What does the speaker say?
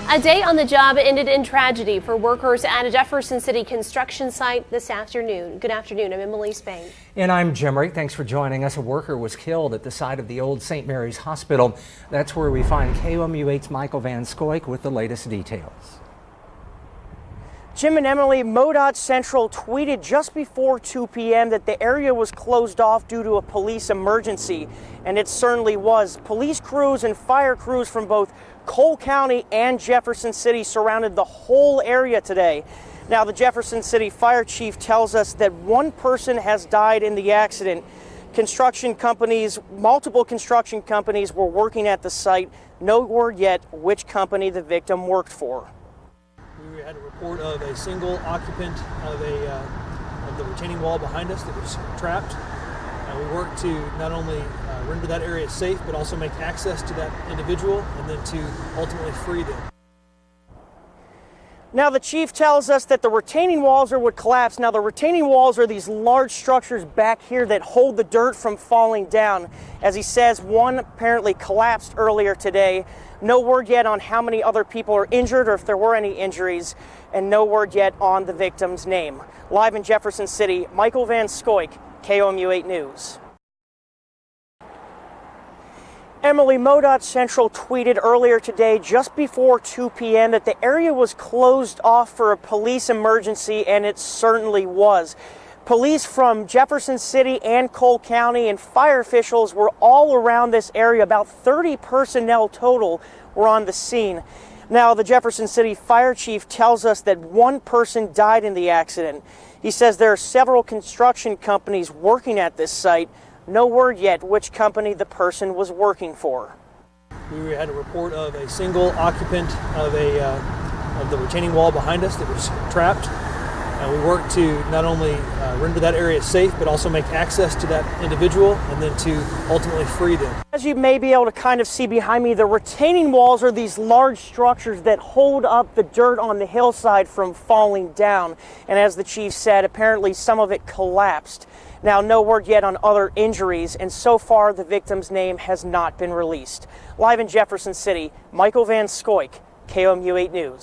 A day on the job ended in tragedy for workers at a Jefferson City construction site this afternoon. Good afternoon, I'm Emily Spain. And I'm Jim Ray. Thanks for joining us. A worker was killed at the site of the old St. Mary's Hospital. That's where we find KOMU8's Michael Van Schoik with the latest details. Jim and Emily, MoDOT Central tweeted just before 2 p.m. that the area was closed off due to a police emergency, and it certainly was. Police crews and fire crews from both Cole County and Jefferson City surrounded the whole area today. Now, the Jefferson City fire chief tells us that one person has died in the accident. Multiple construction companies were working at the site. No word yet which company the victim worked for. We had a report of a single occupant of the retaining wall behind us that was trapped. We worked to not only render that area safe, but also make access to that individual and then to ultimately free them. Now, the chief tells us that the retaining walls would collapse. Now, the retaining walls are these large structures back here that hold the dirt from falling down. As he says, one apparently collapsed earlier today. No word yet on how many other people are injured or if there were any injuries, and no word yet on the victim's name. Live in Jefferson City, Michael Van Schoik, KOMU8 News. Emily, MoDOT Central tweeted earlier today, just before 2 p.m., that the area was closed off for a police emergency, and it certainly was. Police from Jefferson City and Cole County and fire officials were all around this area. About 30 personnel total were on the scene. Now, the Jefferson City fire chief tells us that one person died in the accident. He says there are several construction companies working at this site. No word yet which company the person was working for. We had a report of a single occupant of the retaining wall behind us that was trapped. We worked to not only render that area safe, but also make access to that individual and then to ultimately free them. As you may be able to kind of see behind me, the retaining walls are these large structures that hold up the dirt on the hillside from falling down. And as the chief said, apparently some of it collapsed. Now, no word yet on other injuries, and so far the victim's name has not been released. Live in Jefferson City, Michael Van Schoik, KOMU8 News.